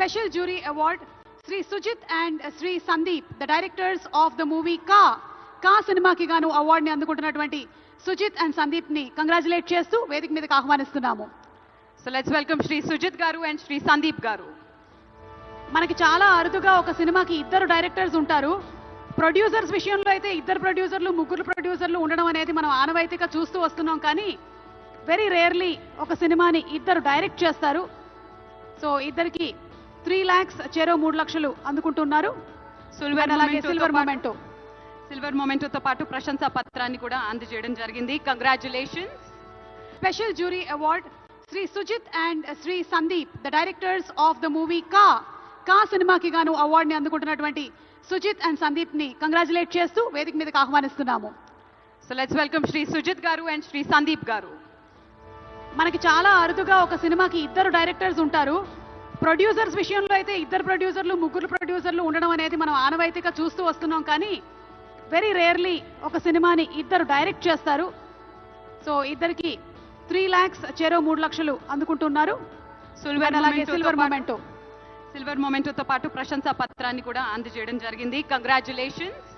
Special Jury Award, Sri Sujit and Sri Sandeep, the directors of the movie Ka cinema ki gaanu award ni అందుకుంటున్నటువంటి Sujit and Sandeep ni congratulate చేస్తూ వేదిక మీదకి ఆహ్వానిస్తున్నాము. So let's welcome Sri Sujit garu and Sri Sandeep garu. మనకి చాలా అరుదుగా ఒక సినిమాకి ఇద్దరు డైరెక్టర్స్ ఉంటారు. ప్రొడ్యూసర్స్ విషయంలో అయితే ఇద్దరు ప్రొడ్యూసర్లు ముగ్గురు ప్రొడ్యూసర్లు ఉండడం అనేది మనం ఆనవాయితీగా చూస్తూ వస్తున్నాం, కానీ వెరీ రేర్లీ ఒక సినిమాని ఇద్దరు డైరెక్ట్ చేస్తారు. సో ఇద్దరికి 3 lakhs చెరో 3 లక్షలు అందుకుంటున్నారు. సిల్వర్ మొమెంటోతో పాటు ప్రశంసా పత్రాన్ని కూడా అందజేయడం జరిగింది. Congratulations. Special jury award Shri Sujith and Shri Sandeep, the directors of the movie Ka సినిమాకి గాను అవార్డు ని అందుకుంటున్నటువంటి సుజిత్ అండ్ సందీప్ ని కంగ్రాచులేట్ చేస్తూ వేదిక మీదకి ఆహ్వానిస్తున్నాము. So let's welcome Shri Sujith గారు అండ్ శ్రీ సందీప్ గారు. మనకి చాలా అరుదుగా ఒక సినిమాకి ఇద్దరు డైరెక్టర్స్ ఉంటారు. ప్రొడ్యూసర్స్ విషయంలో అయితే ఇద్దరు ప్రొడ్యూసర్లు ముగ్గురు ప్రొడ్యూసర్లు ఉండడం అనేది మనం ఆనవాయితీగా చూస్తూ వస్తున్నాం, కానీ వెరీ రేర్లీ ఒక సినిమాని ఇద్దరు డైరెక్ట్ చేస్తారు. సో ఇద్దరికి 3 lakhs చెరో 3 లక్షలు అందుకుంటున్నారు. సిల్వర్ మొమెంటోతో పాటు ప్రశంసా పత్రాన్ని కూడా అందజేయడం జరిగింది. కంగ్రాచులేషన్స్.